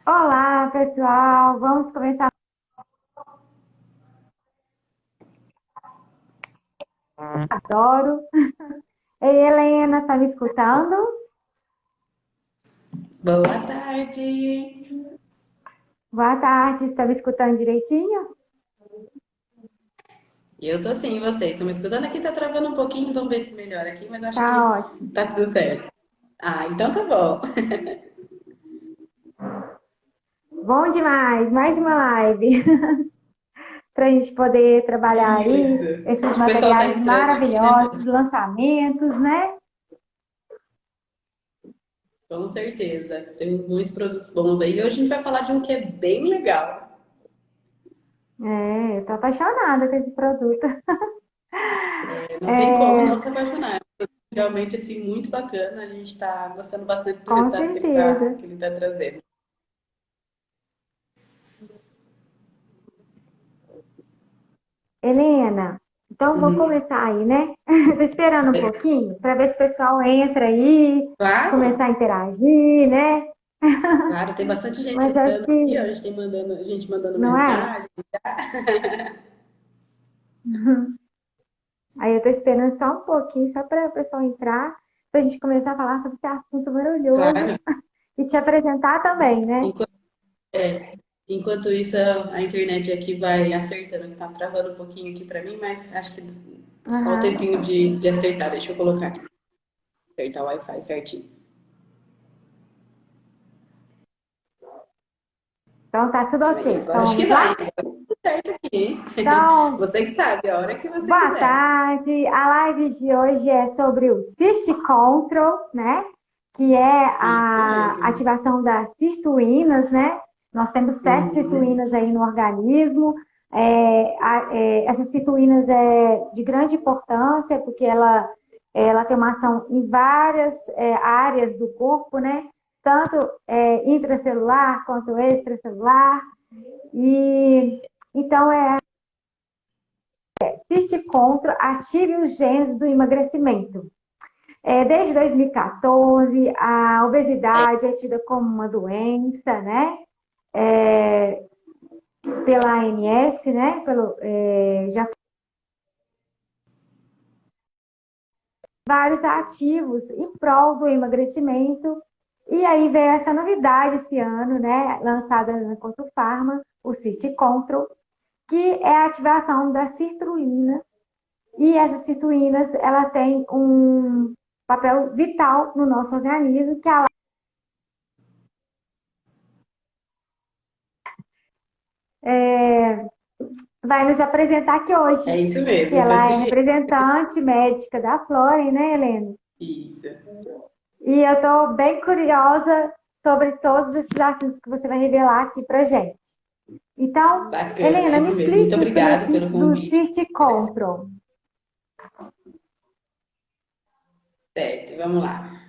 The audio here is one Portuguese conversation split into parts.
Olá, pessoal. Vamos começar. Adoro. Ei, Helena, tá me escutando? Boa tarde! Boa tarde. Está me escutando direitinho? Eu tô sim, e vocês? Estão me escutando? Aqui tá travando um pouquinho, vamos ver se melhora aqui, mas acho Tá que ótimo. tá tudo certo. Ah, então tá bom. Bom demais. Mais uma live para a gente poder trabalhar Isso. aí esses Acho que o pessoal tá materiais entrando aqui, né? maravilhosos, lançamentos, né? Com certeza. Tem muitos produtos bons aí. Hoje a gente vai falar de um que é bem legal. É, eu tô apaixonada com esse produto. Não tem como não É, se apaixonar. Realmente, assim, muito bacana. A gente tá gostando bastante do com resultado certeza. que ele tá trazendo. Helena, então vou Uhum. começar aí, né? Tô esperando um pouquinho para ver se o pessoal entra aí, Claro, começar a interagir, né? claro, tem bastante gente Mas acho entrando aqui, ó. que, A gente mandando não é? mensagem. Aí eu tô esperando só um pouquinho, só para o pessoal entrar, para a gente começar a falar sobre esse assunto maravilhoso Claro. e te apresentar também, né? Enquanto, enquanto isso, a internet aqui vai acertando, que tá travando um pouquinho aqui pra mim, mas acho que só o Aham. tempinho de acertar. Deixa eu colocar aqui. Acertar o Wi-Fi certinho. Então tá tudo Aí, ok. agora Então acho que vamos vai. lá? Agora tá tudo certo aqui, hein? Então, Você que sabe, a hora que você boa quiser. tarde. A live de hoje é sobre o Shift Control, né? Que é Isso a mesmo. ativação das sirtuínas, né? Nós temos sete Uhum. sirtuínas aí no organismo. Essas sirtuínas é de grande importância porque ela tem uma ação em várias áreas do corpo, né? Tanto intracelular quanto extracelular. E então Cite Contra ative os genes do emagrecimento. Desde 2014, a obesidade é tida como uma doença, né? É, pela ANS, né? Já vários ativos em prol do emagrecimento. E aí veio essa novidade esse ano, né? Lançada na Conto Pharma, o Cite Control, que é a ativação das sirtuínas. E essas citoínas, ela tem um papel vital no nosso organismo, que ela vai nos apresentar aqui hoje, É isso que mesmo, ela é Cacilhei. representante médica da Flora, né, Helena? Isso. E eu estou bem curiosa sobre todos esses assuntos que você vai revelar aqui pra gente. Então, Bacana, é Helena, me isso mesmo. Muito explique os obrigada pelo benefícios do convite. Cist Control. Certo, vamos lá.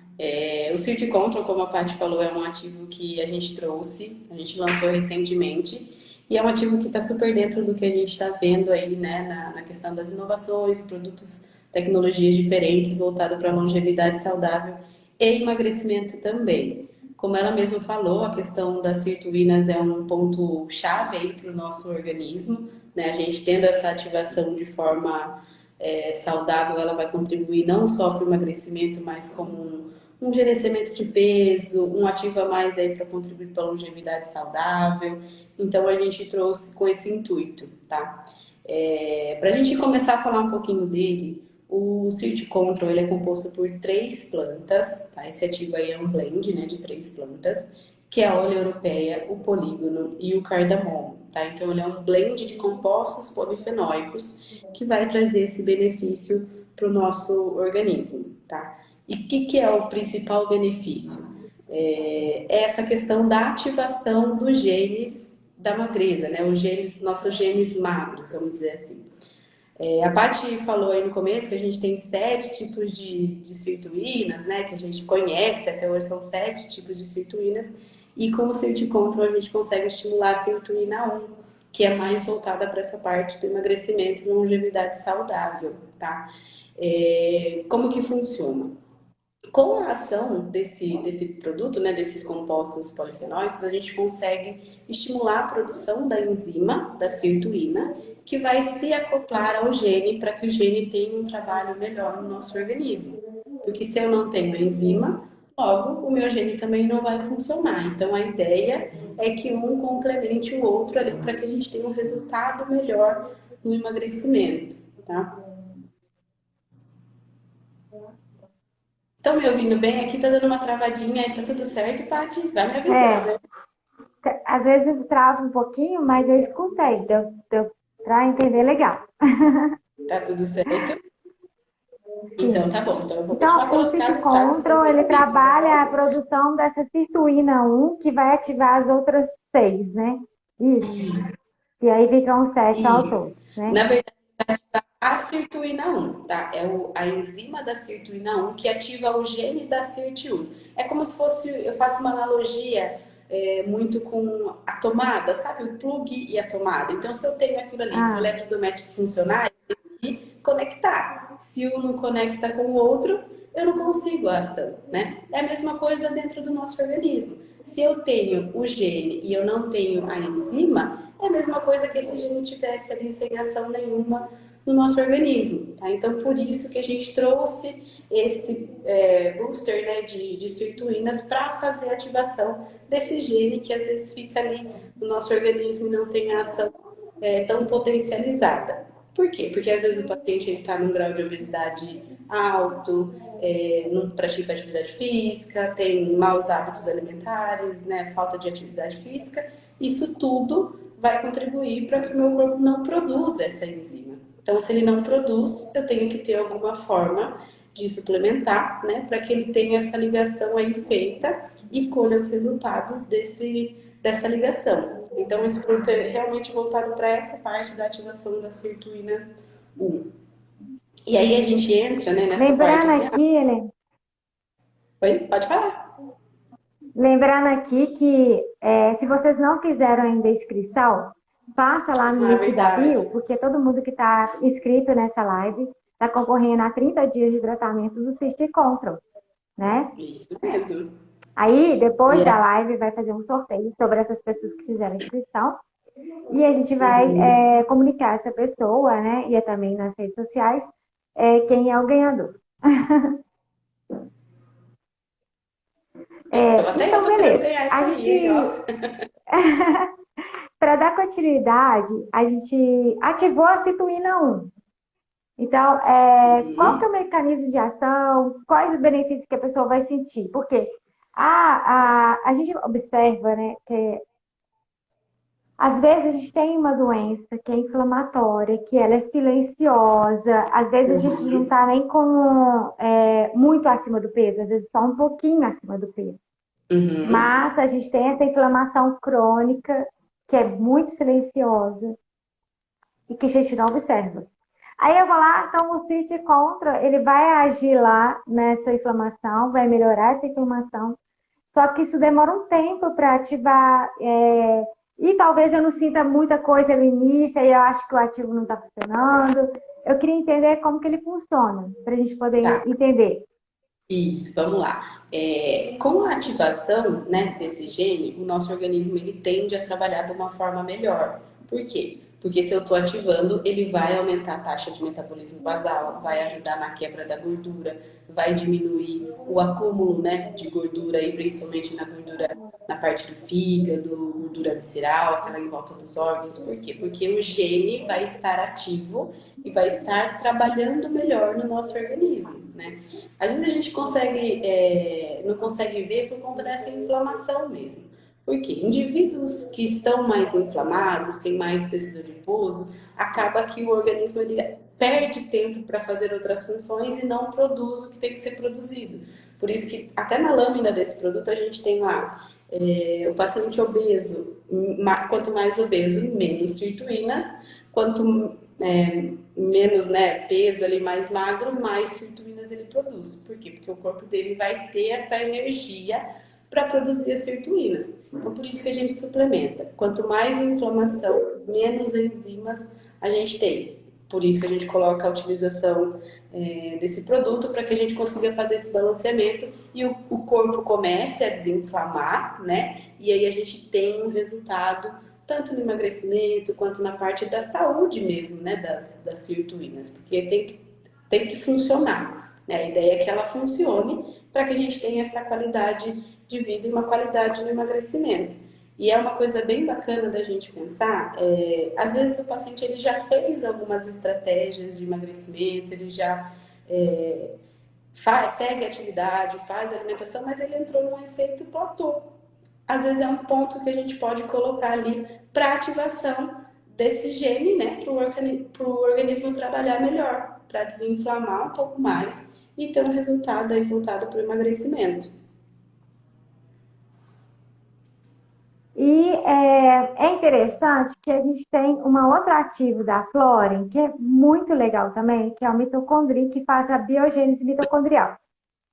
O Seed Control, como a Paty falou, é um ativo que a gente trouxe, a gente lançou recentemente, e é um ativo que está super dentro do que a gente está vendo aí, né, na questão das inovações, produtos, tecnologias diferentes voltado para longevidade saudável e emagrecimento também. Como ela mesma falou, a questão das sirtuínas é um ponto chave aí para o nosso organismo, né? A gente tendo essa ativação de forma saudável, ela vai contribuir não só para o emagrecimento, mas como um gerenciamento de peso, um ativo a mais aí para contribuir para a longevidade saudável. Então a gente trouxe com esse intuito, tá? Para a gente começar a falar um pouquinho dele, o Seed Control ele é composto por três plantas, tá? Esse ativo aí é um blend, né, de três plantas, que é a óleo europeia, o polígono e o cardamomo, tá? Então ele é um blend de compostos polifenóicos que vai trazer esse benefício para o nosso organismo, tá? E o que é o principal benefício? É essa questão da ativação dos genes da magreza, né? Os genes, nossos genes magros, vamos dizer assim. A Paty falou aí no começo que a gente tem sete tipos de sirtuínas, né? Que a gente conhece, até hoje são sete tipos de sirtuínas. E com o Sirt Control a gente consegue estimular a sirtuína 1, que é mais voltada para essa parte do emagrecimento e longevidade saudável, tá? Como que funciona? Com a ação desse produto, né, desses compostos polifenólicos, a gente consegue estimular a produção da enzima, da sirtuína, que vai se acoplar ao gene para que o gene tenha um trabalho melhor no nosso organismo. Porque se eu não tenho enzima, logo o meu gene também não vai funcionar. Então a ideia é que um complemente o outro ali para que a gente tenha um resultado melhor no emagrecimento, tá? Estão me ouvindo bem? Aqui tá dando uma travadinha, aí tá tudo certo, Paty? Vai me avisando, É, né? às vezes trava um pouquinho, mas eu escutei, deu para entender legal. Tá tudo certo? Então Sim. tá bom. Então eu vou continuar Então, o falando City caso vocês Control, não ele ouvirem, tá trabalha a bom? produção dessa sirtuína 1, que vai ativar as outras 6, né? Isso. E aí ficam 7 ao Isso. todo, né? Na verdade, a sirtuína 1, tá? É a enzima da sirtuína 1 que ativa o gene da SIRT1. É como se fosse, eu faço uma analogia muito com a tomada, sabe? O plug e a tomada. Então, se eu tenho aquilo ali para o Ah, eletrodoméstico funcionar, e conectar. Se um não conecta com o outro, eu não consigo a ação, né? É a mesma coisa dentro do nosso organismo. Se eu tenho o gene e eu não tenho a enzima, é a mesma coisa que se o gene tivesse ali sem ação nenhuma no nosso organismo, tá? Então, por isso que a gente trouxe esse booster, né, de sirtuínas para fazer a ativação desse gene que às vezes fica ali no nosso organismo e não tem a ação tão potencializada. Por quê? Porque às vezes o paciente está num grau de obesidade alto, não pratica atividade física, tem maus hábitos alimentares, né, falta de atividade física. Isso tudo vai contribuir para que o meu corpo não produza essa enzima. Então, se ele não produz, eu tenho que ter alguma forma de suplementar, né, para que ele tenha essa ligação aí feita e colha os resultados dessa ligação. Então, esse produto é realmente voltado para essa parte da ativação das sirtuínas 1. E aí a gente entra, né, nessa parte lembrando assim. aqui, né? Oi? Pode falar. Lembrando aqui que se vocês não fizeram ainda a inscrição, faça lá no Ah, link da verdade. bio, porque todo mundo que está inscrito nessa live está concorrendo a 30 dias de tratamento do Cystic Control, né? Isso mesmo. Aí, E depois da é. live, vai fazer um sorteio sobre essas pessoas que fizeram a inscrição. E a gente vai Uhum. comunicar essa pessoa, né? E também nas redes sociais, quem é o ganhador. Até eu Então, tô querendo beleza. ganhar isso A aí, hein, gente, ó. para dar continuidade, a gente ativou a cituína 1. Então, qual que é o Uhum. mecanismo de ação? Quais os benefícios que a pessoa vai sentir? Porque a gente observa, né, que às vezes a gente tem uma doença que é inflamatória, que ela é silenciosa, às vezes a gente não Uhum. está nem com muito acima do peso, às vezes só um pouquinho acima do peso. Uhum. Mas a gente tem essa inflamação crônica, que é muito silenciosa e que a gente não observa. Aí eu vou lá, então o City Contra, ele vai agir lá nessa inflamação, vai melhorar essa inflamação, só que isso demora um tempo para ativar, e talvez eu não sinta muita coisa no início, aí eu acho que o ativo não está funcionando. Eu queria entender como que ele funciona, para a gente poder Tá. entender. Isso, vamos lá. Com a ativação, né, desse gene, o nosso organismo ele tende a trabalhar de uma forma melhor. Por quê? Porque se eu estou ativando, ele vai aumentar a taxa de metabolismo basal, vai ajudar na quebra da gordura, vai diminuir o acúmulo, né, de gordura, aí, principalmente na gordura na parte do fígado, gordura visceral, aquela em volta dos órgãos. Por quê? Porque o gene vai estar ativo e vai estar trabalhando melhor no nosso organismo, né? Às vezes a gente não consegue ver por conta dessa inflamação mesmo. Por quê? Indivíduos que estão mais inflamados, têm mais tecido adiposo, acaba que o organismo ele perde tempo para fazer outras funções e não produz o que tem que ser produzido. Por isso que até na lâmina desse produto a gente tem lá o paciente obeso, quanto mais obeso, menos sirtuínas, quanto menos, né, peso ali, mais magro, mais sirtuínas ele produz. Por quê? Porque o corpo dele vai ter essa energia para produzir as sirtuínas. Então, por isso que a gente suplementa. Quanto mais inflamação, menos enzimas a gente tem. Por isso que a gente coloca a utilização desse produto para que a gente consiga fazer esse balanceamento e o corpo comece a desinflamar, né? E aí a gente tem um resultado tanto no emagrecimento quanto na parte da saúde mesmo, né? Das sirtuínas, porque tem que funcionar, né? A ideia é que ela funcione para que a gente tenha essa qualidade de vida e uma qualidade no emagrecimento. E é uma coisa bem bacana da gente pensar, às vezes o paciente ele já fez algumas estratégias de emagrecimento, ele já segue a atividade, faz a alimentação, mas ele entrou num efeito platô. Às vezes é um ponto que a gente pode colocar ali para ativação desse gene, né, para o organismo trabalhar melhor, para desinflamar um pouco mais e ter um resultado aí voltado para o emagrecimento. E é interessante que a gente tem uma outra ativo da Floren, que é muito legal também, que é o mitocondria, que faz a biogênese mitocondrial.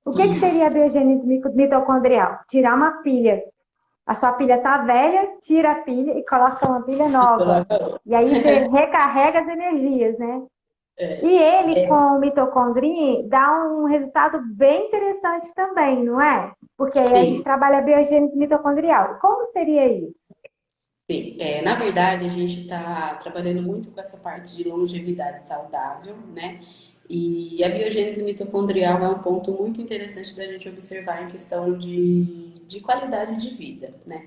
O que, que seria a Isso. biogênese mitocondrial? Tirar uma pilha. A sua pilha está velha, tira a pilha e coloca uma pilha nova. E aí você recarrega as energias, né? E ele, com o mitocondria, dá um resultado bem interessante também, não é? Porque aí a gente Sim, trabalha a biogênese mitocondrial. Como seria isso? sim. Na verdade, a gente está trabalhando muito com essa parte de longevidade saudável, né? E a biogênese mitocondrial é um ponto muito interessante da gente observar em questão de qualidade de vida, né?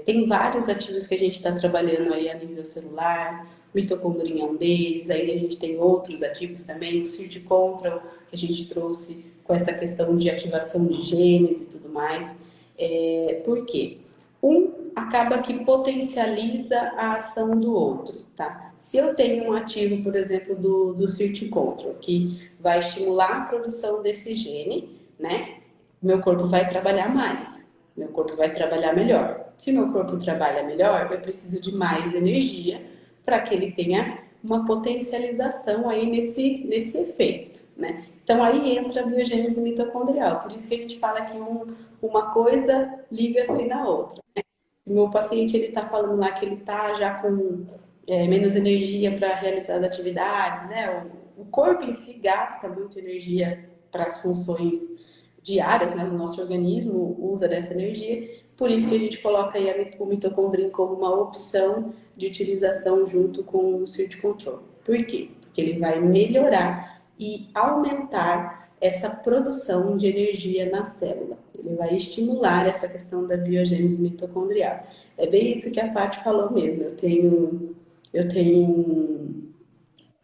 Tem vários ativos que a gente está trabalhando aí a nível celular, mitocondria é um deles, aí a gente tem outros ativos também, o Sirtucontrol, que a gente trouxe com essa questão de ativação de genes e tudo mais. Por quê? Um acaba que potencializa a ação do outro, tá? Se eu tenho um ativo, por exemplo, do Sirtucontrol, que vai estimular a produção desse gene, né? Meu corpo vai trabalhar mais, meu corpo vai trabalhar melhor. Se meu corpo trabalha melhor, eu preciso de mais energia para que ele tenha uma potencialização aí nesse efeito, né? Então aí entra a biogênese mitocondrial. Por isso que a gente fala que uma coisa liga-se na outra. Se o meu paciente ele está falando lá que ele está já com menos energia para realizar as atividades, né? O corpo em si gasta muita energia para as funções diárias, né? O nosso organismo usa dessa energia. Por isso que a gente coloca aí o mitocondria como uma opção de utilização junto com o Swift Control. Por quê? Porque ele vai melhorar e aumentar essa produção de energia na célula. Ele vai estimular essa questão da biogênese mitocondrial. É bem isso que a Paty falou mesmo. Eu tenho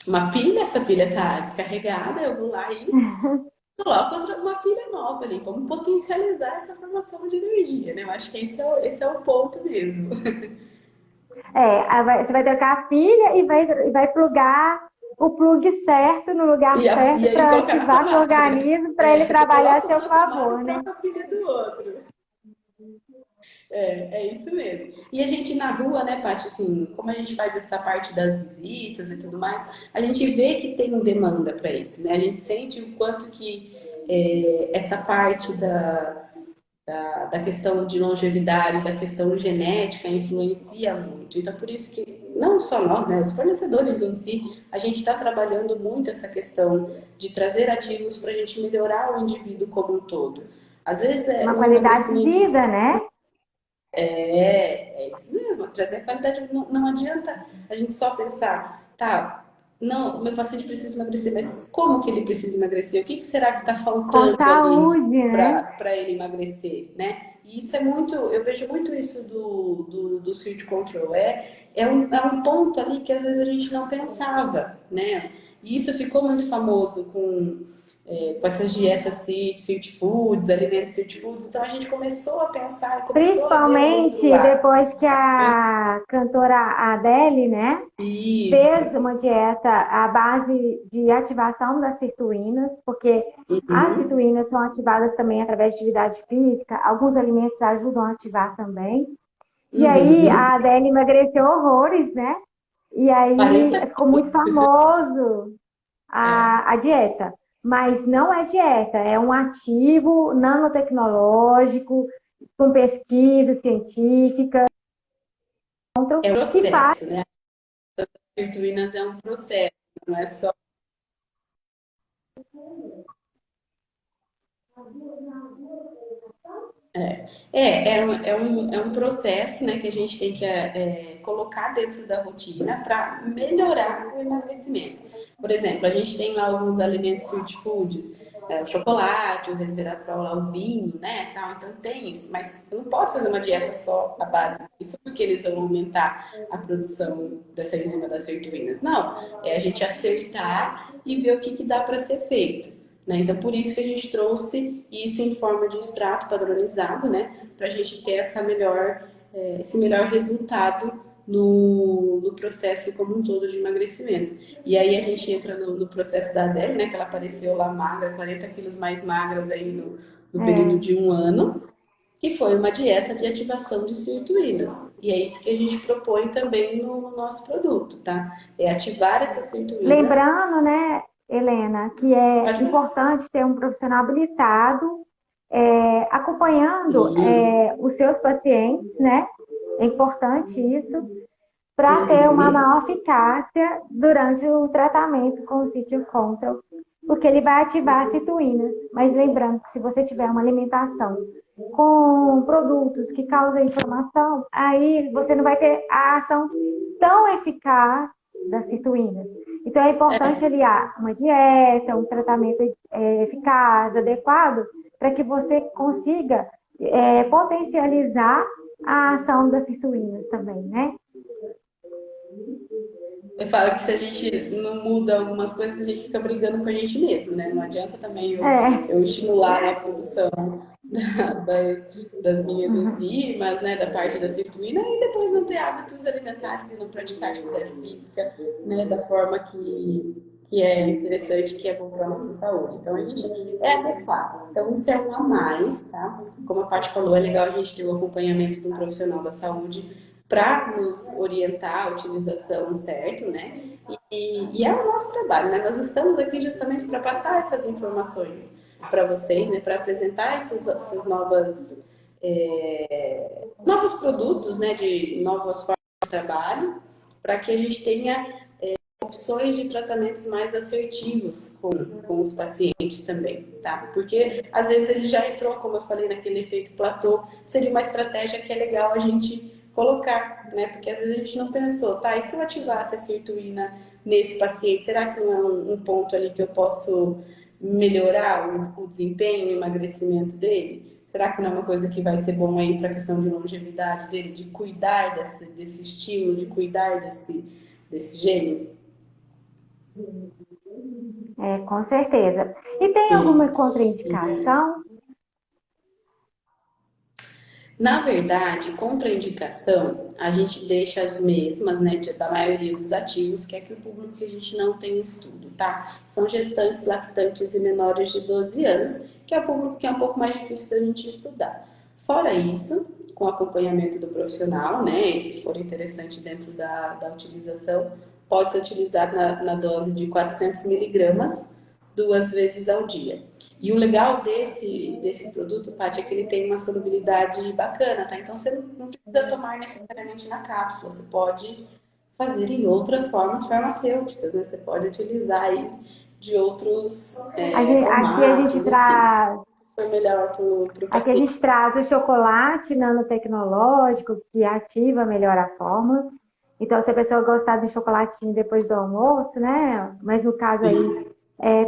uma pilha, essa pilha está descarregada, eu vou lá e coloco uma pilha nova ali. Vamos potencializar essa formação de energia, né? Eu acho que esse é o ponto mesmo. Você vai trocar a pilha e vai plugar o plug certo no lugar E certo aí para colocar na ativar seu tomada, né? organismo para ele Você trabalhar a coloca seu uma na tomada favor, e né? troca a pilha do outro. É isso mesmo. E a gente na rua, né, Paty, assim, como a gente faz essa parte das visitas e tudo mais, a gente vê que tem demanda para isso, né? A gente sente o quanto que essa parte da questão de longevidade, da questão genética influencia muito. Então, por isso que não só nós, né, os fornecedores em si, a gente está trabalhando muito essa questão de trazer ativos para a gente melhorar o indivíduo como um todo. Às vezes Uma o qualidade de emagrecimento em si vida, né? é isso mesmo, trazer a qualidade. Não adianta a gente só pensar, tá, não, o meu paciente precisa emagrecer, mas como que ele precisa emagrecer? O que será que está Com faltando ali saúde, né? para ele emagrecer, né? E isso é muito, eu vejo muito isso do Switch Control. É um ponto ali que às vezes a gente não pensava, né? E isso ficou muito famoso com essas dietas city foods, alimentos city foods. Então a gente começou a pensar e começou a ver o outro Principalmente lado. depois que a cantora Adele, né, Isso. fez uma dieta à base de ativação das sirtuínas, porque as Uhum. sirtuínas são ativadas também através de atividade física, alguns alimentos ajudam a ativar também. E aí Uhum. a Adele emagreceu horrores, né? E aí 40 ficou muito famoso é, a dieta. Mas não é dieta, é um ativo nanotecnológico, com pesquisa científica, é o que faz processo, né? sirtuínas é um processo, não é só. É um processo, né, que a gente tem que colocar dentro da rotina para melhorar o emagrecimento. Por exemplo, a gente tem lá alguns alimentos street foods, o chocolate, o resveratrol, lá, o vinho, né, tal, então tem isso, mas eu não posso fazer uma dieta só à base disso, porque eles vão aumentar a produção dessa enzima das sirtuínas. Não, é a gente acertar e ver o que dá para ser feito. Né? Então, por isso que a gente trouxe isso em forma de extrato padronizado, né? Para a gente ter esse melhor resultado no processo como um todo de emagrecimento. E aí a gente entra no processo da Adele, né? Que ela apareceu lá magra, 40 quilos mais magras aí no período É, de um ano, que foi uma dieta de ativação de sirtuínas. E é isso que a gente propõe também no nosso produto, tá? É ativar essas sirtuínas. lembrando, né, Helena, que é Pode falar. importante ter um profissional habilitado acompanhando Sim. os seus pacientes, né? É importante isso para ter uma Uhum. maior eficácia durante o tratamento com o sítio control, porque ele vai ativar as citoínas. Mas lembrando que se você tiver uma alimentação com produtos que causam inflamação, aí você não vai ter a ação tão eficaz das citoínas. Então é importante É. aliar uma dieta, um tratamento eficaz, adequado, para que você consiga potencializar a ação das citoínas também, né? Eu falo que se a gente não muda algumas coisas, a gente fica brigando com a gente mesmo, né? Não adianta também É, eu estimular a produção das minhas enzimas, né? Da parte da sirtuína e depois não ter hábitos alimentares e não praticar atividade física, né? Da forma que é interessante, que é bom para a nossa saúde. Então a gente é adequado. Então isso é um a mais, tá? Como a Paty falou, é legal a gente ter o acompanhamento de um profissional da saúde para nos orientar a utilização certo, né? E é o nosso trabalho, né? Nós estamos aqui justamente para passar essas informações para vocês, né? Para apresentar essas novos produtos, né? De novas formas de trabalho, para que a gente tenha opções de tratamentos mais assertivos com os pacientes também, tá? Porque às vezes ele já entrou, como eu falei, naquele efeito platô, seria uma estratégia que é legal a gente colocar, né? Porque às vezes a gente não pensou, tá, e se eu ativasse a sirtuína nesse paciente, será que não é um ponto ali que eu posso melhorar o desempenho, o emagrecimento dele? Será que não é uma coisa que vai ser bom aí para a questão de longevidade dele, de cuidar desse estímulo, de cuidar desse gênio? com certeza. E tem alguma É. contraindicação? Na verdade, contraindicação, a gente deixa as mesmas, né, da maioria dos ativos, que é que o público que a gente não tem estudo, tá? São gestantes, lactantes e menores de 12 anos, que é o público que é um pouco mais difícil da gente estudar. Fora isso, com acompanhamento do profissional, né, e se for interessante dentro da utilização, pode ser utilizado na dose de 400 miligramas 2 vezes ao dia. E o legal desse produto, Paty, é que ele tem uma solubilidade bacana, tá? Então você não precisa tomar necessariamente na cápsula, você pode fazer em outras formas farmacêuticas, né? Você pode utilizar aí de outros Aqui a gente formatos, enfim, traz, foi melhor para o aqui a paciente. gente traz o chocolate nanotecnológico que ativa melhor a forma. Então, se a pessoa gostar de chocolatinho depois do almoço, né? Mas no caso aí,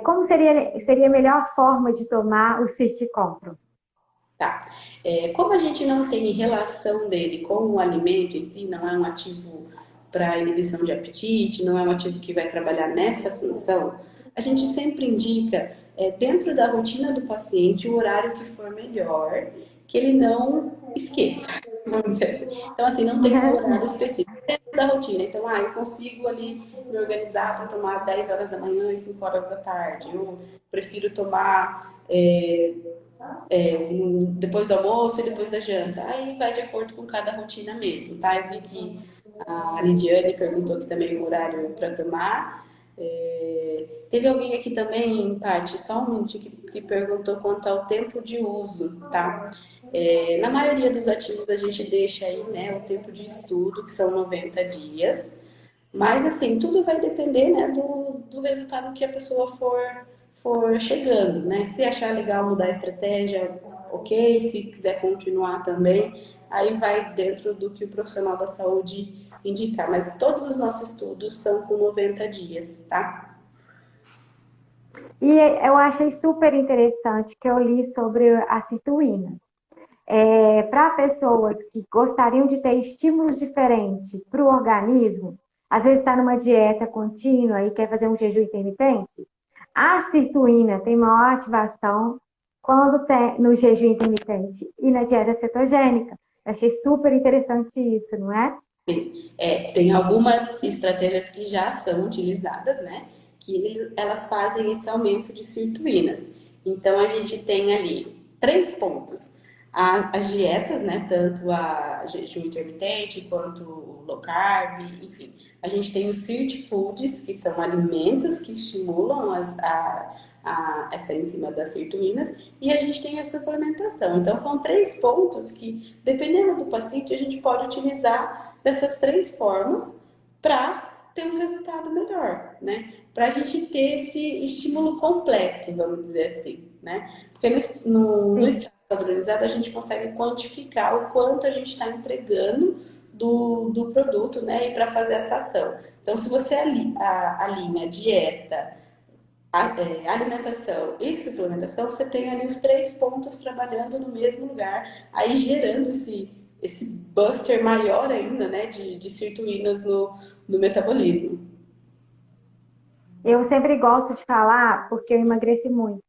como seria a melhor forma de tomar o Cirticompro? Tá. Como a gente não tem relação dele com o alimento em si, não é um ativo para inibição de apetite, não é um ativo que vai trabalhar nessa função, a gente sempre indica, dentro da rotina do paciente, o horário que for melhor, que ele não esqueça, vamos dizer assim. Então, assim, não tem um horário específico dentro da rotina. Então, eu consigo ali me organizar para tomar 10 horas da manhã e 5 horas da tarde. Eu prefiro tomar depois do almoço e depois da janta. Aí vai de acordo com cada rotina mesmo, tá? Eu vi que a Lidiane perguntou aqui também o horário para tomar. Teve alguém aqui também, Paty, só um minuto, que perguntou quanto ao tempo de uso, tá? Na maioria dos ativos a gente deixa aí, né, o tempo de estudo, que são 90 dias. Mas, assim, tudo vai depender, né, do resultado que a pessoa for chegando, né? Se achar legal mudar a estratégia, ok. Se quiser continuar também, aí vai dentro do que o profissional da saúde indicar. Mas todos os nossos estudos são com 90 dias, tá? E eu achei super interessante que eu li sobre a cituína. Para pessoas que gostariam de ter estímulos diferentes para o organismo, às vezes está numa dieta contínua e quer fazer um jejum intermitente, a sirtuína tem maior ativação quando tem no jejum intermitente e na dieta cetogênica. Eu achei super interessante isso, não é? Tem algumas estratégias que já são utilizadas, né? Que elas fazem esse aumento de sirtuínas. Então a gente tem ali três pontos. As dietas, né? Tanto a jejum intermitente quanto o low carb, enfim. A gente tem os sirt foods, que são alimentos que estimulam essa enzima das sirtuínas, e a gente tem a suplementação. Então são três pontos que, dependendo do paciente, a gente pode utilizar dessas três formas para ter um resultado melhor, né? Para a gente ter esse estímulo completo, vamos dizer assim, né? Porque no Sim. extrato padronizado a gente consegue quantificar o quanto a gente está entregando do produto, né? E para fazer essa ação. Então, se você alinha dieta, alimentação e suplementação, você tem ali os três pontos trabalhando no mesmo lugar, aí gerando esse buster maior ainda, né, de sirtuínas no metabolismo. Eu sempre gosto de falar, porque eu emagreci muito.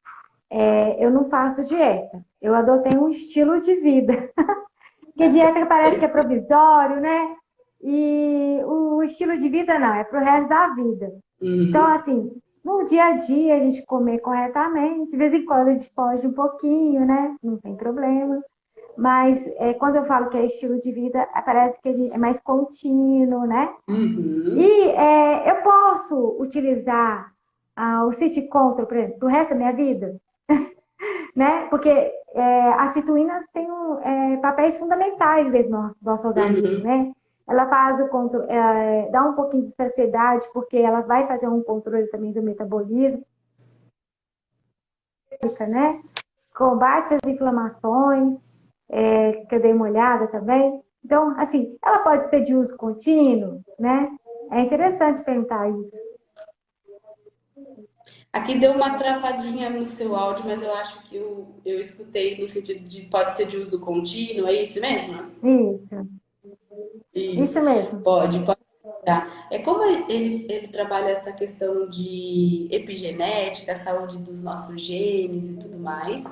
Eu não faço dieta, eu adotei um estilo de vida. Porque Assim, dieta parece que é provisório, né? E o estilo de vida não, é pro resto da vida. Então, uhum, assim, no dia a dia a gente comer corretamente, de vez em quando a gente foge um pouquinho, né? Não tem problema. Mas quando eu falo que é estilo de vida, parece que é mais contínuo, né? E uhum, eu posso utilizar o City Control, por exemplo, pro resto da minha vida, né? Porque as cituínas têm papéis fundamentais dentro do nosso organismo, uhum. né? Ela faz o controle, dá um pouquinho de saciedade, porque ela vai fazer um controle também do metabolismo, né? Combate as inflamações, que eu dei uma olhada também. Então, assim, ela pode ser de uso contínuo, né? É interessante perguntar isso. Aqui deu uma travadinha no seu áudio, mas eu acho que eu escutei no sentido de pode ser de uso contínuo, é isso mesmo? Isso, Isso, isso mesmo. pode dar. É como ele trabalha essa questão de epigenética, saúde dos nossos genes e tudo mais.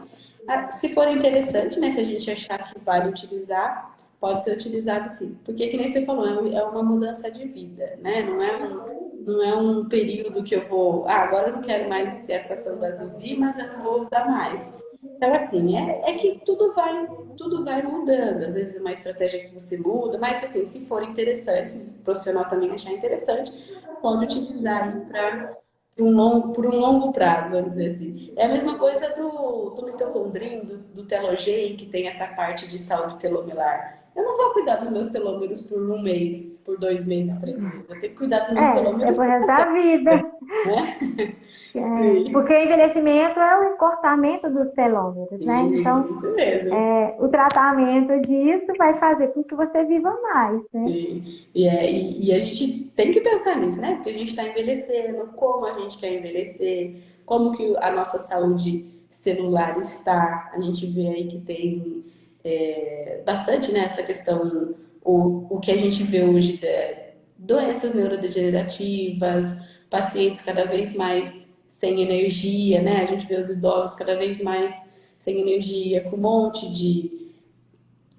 Se for interessante, né, se a gente achar que vale utilizar, pode ser utilizado sim. Porque, que nem você falou, é uma mudança de vida, né? Não é um período que eu vou. Ah, agora eu não quero mais ter essa ação das enzimas, eu não vou usar mais. Então, assim, é que tudo vai mudando. Às vezes uma estratégia que você muda, mas assim, se for interessante, se o profissional também achar interessante, pode utilizar aí para por um longo prazo, vamos dizer assim. É a mesma coisa do mitocondrin, do telogen, que tem essa parte de saúde telomelar. Eu não vou cuidar dos meus telômeros por um mês, por 2 meses, 3 meses. Eu tenho que cuidar dos meus É telômeros pro por resto da vida. vida, né? Porque Sim, o envelhecimento é o encurtamento dos telômeros, né? Então, isso mesmo. o tratamento disso vai fazer com que você viva mais, né? E a gente tem que pensar nisso, né? Porque a gente está envelhecendo, como a gente quer envelhecer, como que a nossa saúde celular está. A gente vê aí que tem bastante, né, essa questão, o que a gente vê hoje de doenças neurodegenerativas, pacientes cada vez mais sem energia, né? A gente vê os idosos cada vez mais sem energia, com um monte de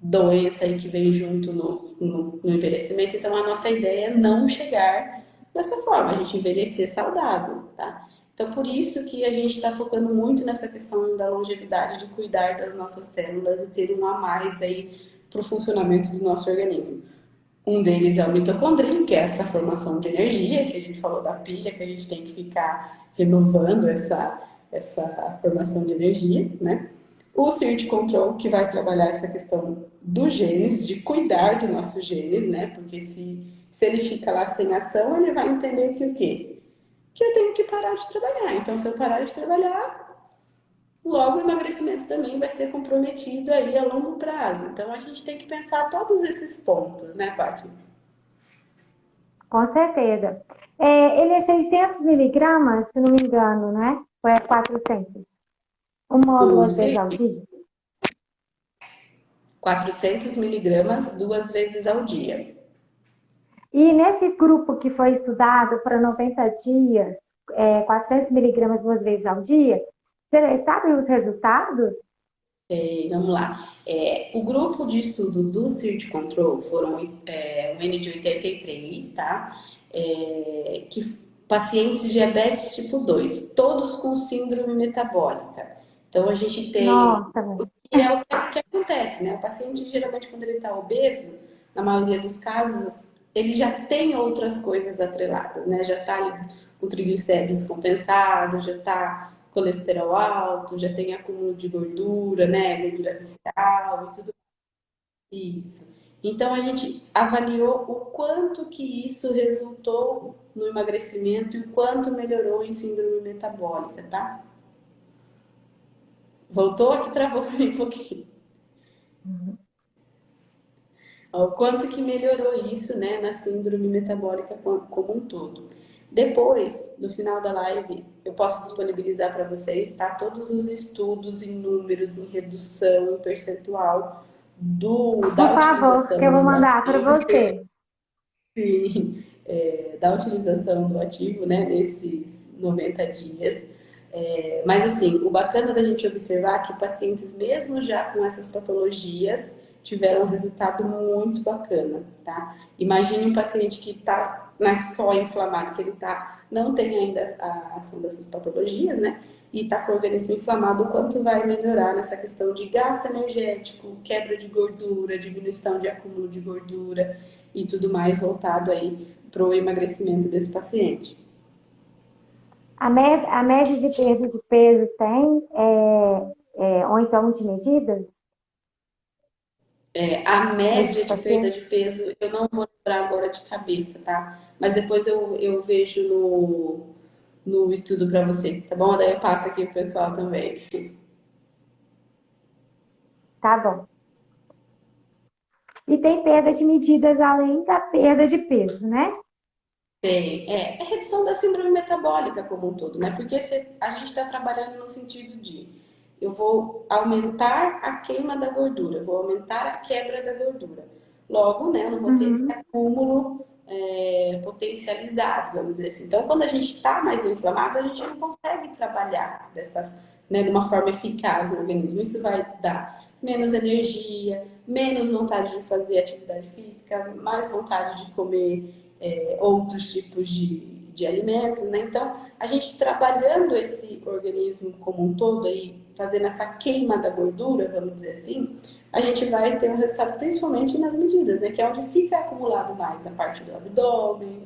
doença aí que vem junto no envelhecimento. Então, a nossa ideia é não chegar dessa forma, a gente envelhecer saudável, tá? Então, por isso que a gente está focando muito nessa questão da longevidade, de cuidar das nossas células e ter um a mais aí para o funcionamento do nosso organismo. Um deles é o mitocondria, que é essa formação de energia, que a gente falou da pilha, que a gente tem que ficar renovando essa formação de energia, né? O Search Control, que vai trabalhar essa questão dos genes, de cuidar dos nossos genes, né? Porque Se ele fica lá sem ação, ele vai entender que o quê? Que eu tenho que parar de trabalhar. Então, se eu parar de trabalhar, logo o emagrecimento também vai ser comprometido aí a longo prazo. Então, a gente tem que pensar todos esses pontos, né, Paty? Com certeza. Ele é 600 miligramas, se não me engano, né? Ou é 400? Uma ou O duas vezes ao CIR, dia? 400 miligramas 2 vezes ao dia. E nesse grupo que foi estudado para 90 dias, 400 miligramas 2 vezes ao dia, você sabe os resultados? Vamos lá. O grupo de estudo do Search Control foram o N de 83, tá? Pacientes diabetes tipo 2, todos com síndrome metabólica. Então a gente tem Nossa, velho. e é o que acontece, né? O paciente, geralmente, quando ele está obeso, na maioria dos casos, ele já tem outras coisas atreladas, né? Já está ali com triglicérides compensados, já está colesterol alto, já tem acúmulo de gordura, né? Gordura visceral e tudo isso. Então, a gente avaliou o quanto que isso resultou no emagrecimento e o quanto melhorou em síndrome metabólica, tá? Voltou aqui, travou um pouquinho. O quanto que melhorou isso, né, na síndrome metabólica como um todo. Depois, no final da live, eu posso disponibilizar para vocês, tá? Todos os estudos em números, em redução, em percentual da Por favor, que eu utilização vou do mandar para ativo, você. sim, da utilização do ativo, né, nesses 90 dias. Mas assim, o bacana da gente observar é que pacientes, mesmo já com essas patologias, tiveram um resultado muito bacana, tá? Imagine um paciente que está só inflamado, que ele não tem ainda a ação dessas patologias, né? E está com o organismo inflamado, o quanto vai melhorar nessa questão de gasto energético, quebra de gordura, diminuição de acúmulo de gordura e tudo mais voltado aí para o emagrecimento desse paciente. A média de perda de peso tem, ou então de medidas A nesses média de perda pacientes? de peso, eu não vou lembrar agora de cabeça, tá? Mas depois eu vejo no estudo para você, tá bom? Daí eu passo aqui pro pessoal também. Tá bom. E tem perda de medidas além da perda de peso, né? Tem, é redução da síndrome metabólica como um todo, né? Porque a gente está trabalhando no sentido de eu vou aumentar a queima da gordura, vou aumentar a quebra da gordura. Logo, né, eu não vou ter esse Uhum. acúmulo potencializado, vamos dizer assim. Então, quando a gente está mais inflamado, a gente não consegue trabalhar de uma forma eficaz no organismo. Isso vai dar menos energia, menos vontade de fazer atividade física, mais vontade de comer outros tipos de alimentos, né? Então, a gente trabalhando esse organismo como um todo aí, fazendo essa queima da gordura, vamos dizer assim, a gente vai ter um resultado principalmente nas medidas, né? Que é onde fica acumulado mais, na parte do abdômen,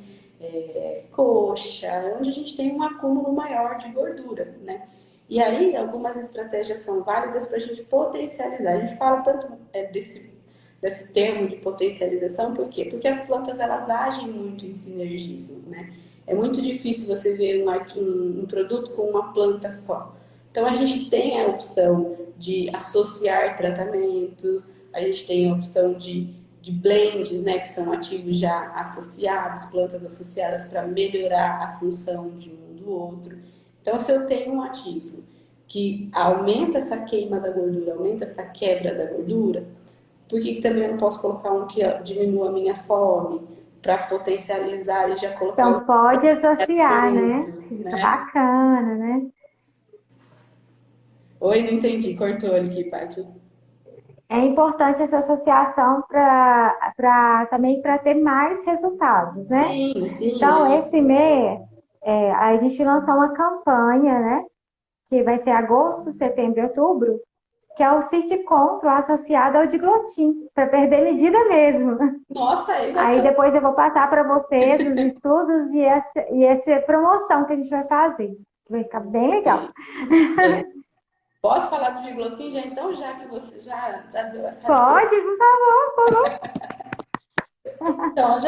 coxa, onde a gente tem um acúmulo maior de gordura, né? E aí, algumas estratégias são válidas para a gente potencializar. A gente fala tanto desse termo de potencialização, por quê? Porque as plantas elas agem muito em sinergismo, né? É muito difícil você ver um produto com uma planta só. Então a gente tem a opção de associar tratamentos, a gente tem a opção de blends, né, que são ativos já associados, plantas associadas para melhorar a função de um do outro. Então, se eu tenho um ativo que aumenta essa queima da gordura, aumenta essa quebra da gordura, por que também eu não posso colocar um que diminua a minha fome para potencializar e já colocar os Então, pode associar, né? alimentos, Fica né? bacana, né? Oi, não entendi, cortou aqui, Paty. É importante essa associação para também para ter mais resultados, né? Sim, sim, Então, esse mês, a gente lançou uma campanha, né? Que vai ser agosto, setembro e outubro, que é o City Control associado ao Diglotin, para perder medida mesmo. Nossa, aí vai Aí ter. depois eu vou passar para vocês os estudos e essa promoção que a gente vai fazer. Vai ficar bem legal. É, posso falar do Diglofin já então, já que você já deu essa. Pode, por favor. Então,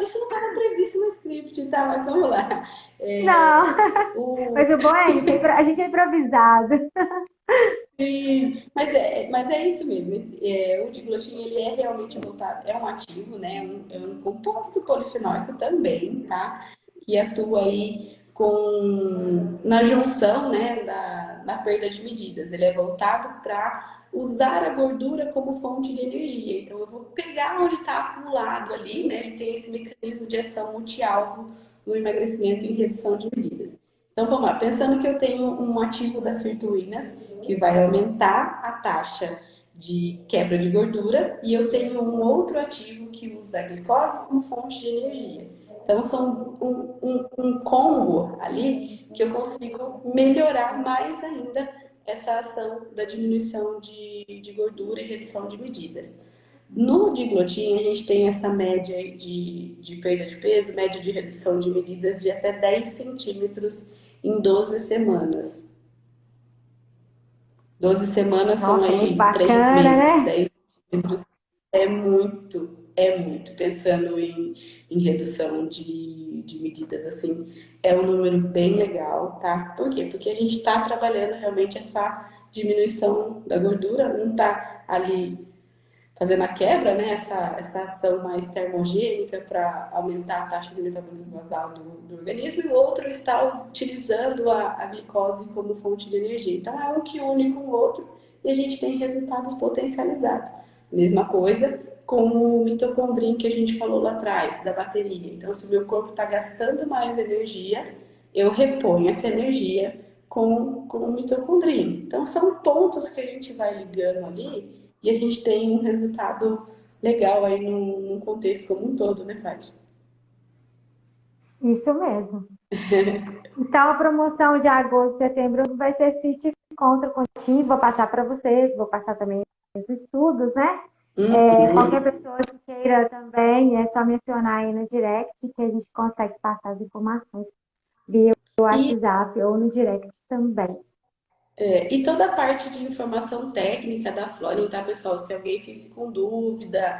isso não estava previsto no script, tá? Mas vamos lá. Não, O, mas o bom é isso, a gente é improvisado. sim, mas é isso mesmo. O diglotin, ele é realmente voltado, é um ativo, né? É um composto polifenólico também, tá? Que atua aí na junção, né, na perda de medidas. Ele é voltado para usar a gordura como fonte de energia. Então, eu vou pegar onde está acumulado ali, né? Ele tem esse mecanismo de ação multi-alvo no emagrecimento e redução de medidas. Então, vamos lá. Pensando que eu tenho um ativo das sirtuínas, que vai aumentar a taxa de quebra de gordura, e eu tenho um outro ativo que usa a glicose como fonte de energia. Então, são um combo ali que eu consigo melhorar mais ainda essa ação da diminuição de gordura e redução de medidas. No diglotin, a gente tem essa média de perda de peso, média de redução de medidas de até 10 centímetros em 12 semanas. 12 semanas são Nossa, muito aí três bacana, meses, né? 10 centímetros. É muito. Pensando em redução de medidas, assim, é um número bem legal, tá? Por quê? Porque a gente está trabalhando realmente essa diminuição da gordura, não está ali fazendo a quebra, né, essa ação mais termogênica para aumentar a taxa de metabolismo basal do organismo, e o outro está utilizando a glicose como fonte de energia. Então, é um que une com o outro e a gente tem resultados potencializados. Mesma coisa com o mitocondrin que a gente falou lá atrás, da bateria. Então, se o meu corpo está gastando mais energia, eu reponho essa energia com o mitocondrin. Então, são pontos que a gente vai ligando ali e a gente tem um resultado legal aí num contexto como um todo, né, Fátima? Isso mesmo. Então, a promoção de agosto e setembro vai ser City Contra Contigo. Vou passar para vocês, vou passar também os estudos, né? Qualquer Uhum. pessoa que queira também, é só mencionar aí no direct que a gente consegue passar as informações via E, WhatsApp ou no direct também. e toda a parte de informação técnica da Florin, tá, pessoal? Se alguém fique com dúvida,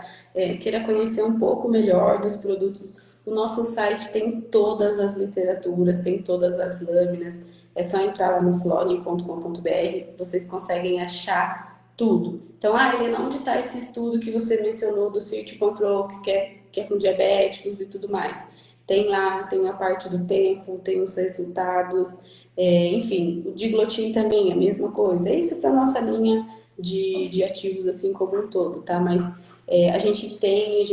queira conhecer um pouco melhor dos produtos, o nosso site tem todas as literaturas, tem todas as lâminas. É só entrar lá no florin.com.br, vocês conseguem achar tudo. Então, Helena, onde está esse estudo que você mencionou do Switch Control, que é com diabéticos e tudo mais? Tem lá, tem a parte do tempo, tem os resultados, enfim, o diglotin também é a mesma coisa. É isso para nossa linha de ativos assim como um todo, tá? Mas a gente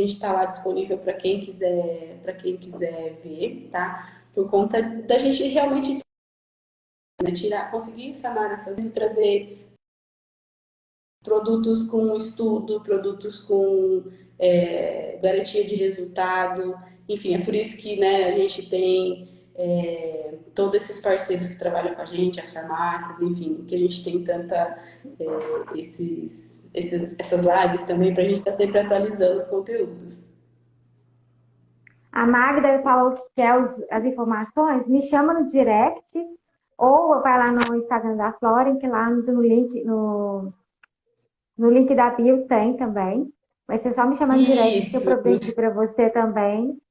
está lá disponível para quem quiser ver, tá? Por conta da gente realmente, né, conseguir sanar essas e trazer produtos com estudo, produtos com garantia de resultado. Enfim, é por isso que, né, a gente tem todos esses parceiros que trabalham com a gente, as farmácias, enfim, que a gente tem essas lives também para a gente estar sempre atualizando os conteúdos. A Magda falou que quer as informações, me chama no direct ou vai lá no Instagram da Floren, que lá no link da bio tem também. Vai ser só me chamar no direct que eu Isso, providencio para você também. sim.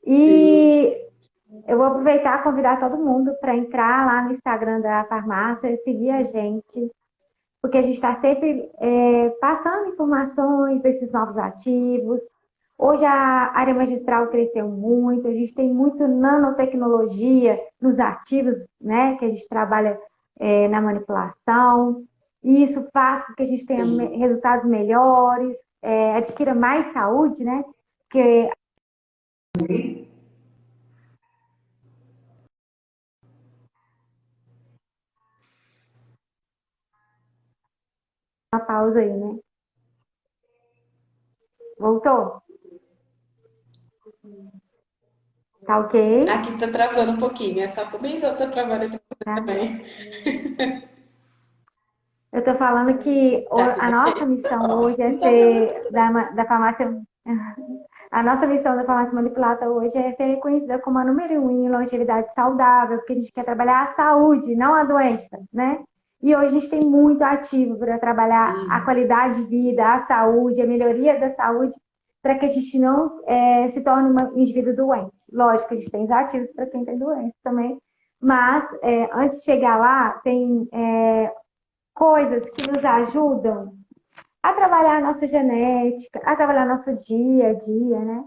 E eu vou aproveitar e convidar todo mundo para entrar lá no Instagram da farmácia e seguir a gente, porque a gente está sempre passando informações desses novos ativos. Hoje a área magistral cresceu muito, a gente tem muito nanotecnologia nos ativos, né, que a gente trabalha na manipulação, e isso faz com que a gente tenha Sim. resultados melhores, adquira mais saúde, né, porque uma pausa aí, né? Voltou? Tá ok? Aqui tá travando um pouquinho, é só comigo ou tá travando aqui Tá. também? Eu estou falando que Tá a tudo nossa bem? missão Ó, se hoje é não tá travando, tá ser tudo bem. da farmácia. A nossa missão da farmácia manipulada hoje é ser reconhecida como a número um em longevidade saudável, porque a gente quer trabalhar a saúde, não a doença, né? E hoje a gente tem muito ativo para trabalhar a Hum, qualidade de vida, a saúde, a melhoria da saúde para que a gente não se torne um indivíduo doente. Lógico, a gente tem os ativos para quem tem doença também, mas antes de chegar lá, tem coisas que nos ajudam a trabalhar a nossa genética, a trabalhar nosso dia a dia, né?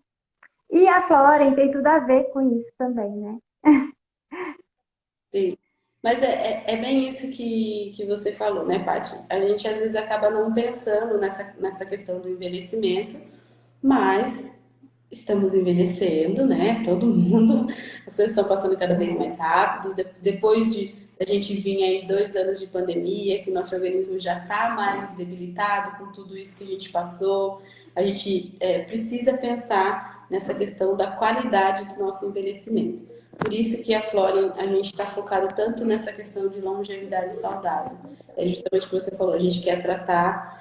E a Floren tem tudo a ver com isso também, né? Sim. Mas é bem isso que você falou, né, Paty? A gente às vezes acaba não pensando nessa questão do envelhecimento, mas estamos envelhecendo, né? Todo mundo, as coisas estão passando cada vez mais rápido. Depois de a gente vir aí 2 anos de pandemia, que o nosso organismo já está mais debilitado com tudo isso que a gente passou, a gente precisa pensar nessa questão da qualidade do nosso envelhecimento. Por isso que a Florian, a gente está focado tanto nessa questão de longevidade saudável. É justamente o que você falou, a gente quer tratar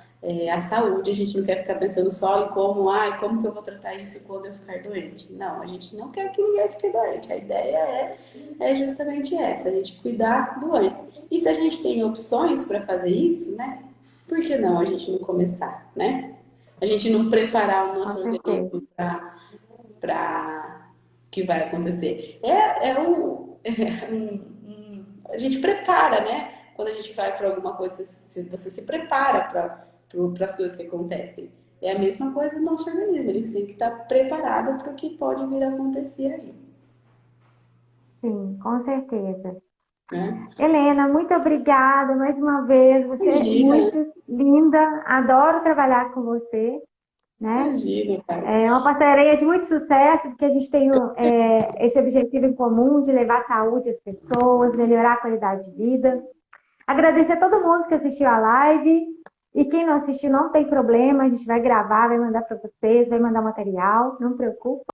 a saúde, a gente não quer ficar pensando só em como que eu vou tratar isso quando eu ficar doente. Não, a gente não quer que ninguém fique doente. A ideia é justamente essa, a gente cuidar do antes. E se a gente tem opções para fazer isso, né? Por que não a gente não começar, né? A gente não preparar o Com nosso certeza. organismo para o que vai acontecer. A gente prepara, né? Quando a gente vai para alguma coisa, você se prepara para as coisas que acontecem. É a mesma coisa no nosso organismo, eles têm que estar preparados para o que pode vir a acontecer aí, Sim, com certeza. né? Helena, muito obrigada mais uma vez. Você é Imagina, muito linda. Adoro trabalhar com você, né? imagina, Paty. É uma parceria de muito sucesso, porque a gente tem esse objetivo em comum de levar saúde às pessoas, melhorar a qualidade de vida. Agradecer a todo mundo que assistiu a live. E quem não assistiu, não tem problema, a gente vai gravar, vai mandar para vocês, vai mandar material, não preocupe.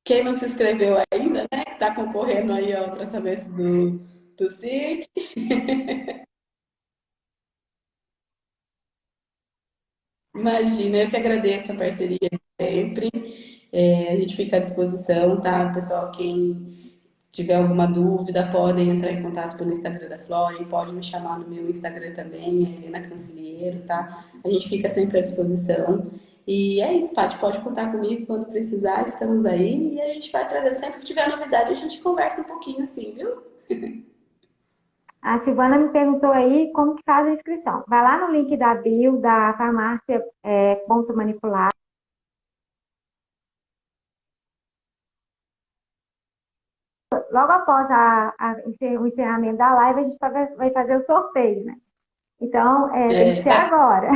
Quem não se inscreveu ainda, né? Que está concorrendo aí ao tratamento do CIRT. Imagina, eu que agradeço a parceria sempre. A gente fica à disposição, tá? Pessoal, quem tiver alguma dúvida, podem entrar em contato pelo Instagram da Flora, pode me chamar no meu Instagram também, é Helena Cancilheiro, tá? A gente fica sempre à disposição. E é isso, Paty, pode contar comigo quando precisar, estamos aí e a gente vai trazendo. Sempre que tiver novidade, a gente conversa um pouquinho assim, viu? A Silvana me perguntou aí como que faz a inscrição. Vai lá no link da bio da farmácia ponto manipular. Logo após o encerramento da live, a gente vai fazer o sorteio, né? Então, tem que É, ser agora.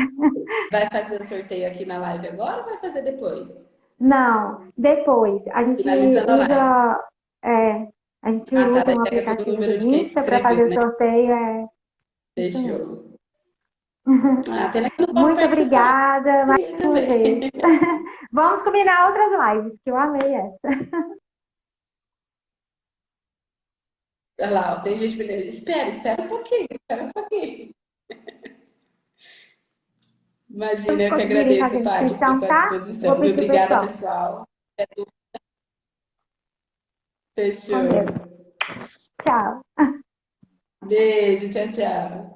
vai fazer o sorteio aqui na live agora ou vai fazer depois? Não, depois. A gente Finalizando a live. usa, é, a gente Ah, tá. usa Daí um pega todo o aplicativo do número de quem se Insta para inscreveu, fazer o né? sorteio. Isso mesmo. Fechou. Ah, pena que eu não posso Muito participar. obrigada mais Queria uma também. vez. Vamos combinar outras lives, que eu amei essa. Olha lá, ó, tem gente me dizendo, espera um pouquinho, espera um pouquinho. Imagina, Todos eu que conseguirem agradeço, fazer a Paty, inscrição, fico à tá? Vou disposição. Viu? pedir o Obrigada, pessoal. pessoal. Com Fechou. Deus. Tchau. Beijo, tchau, tchau.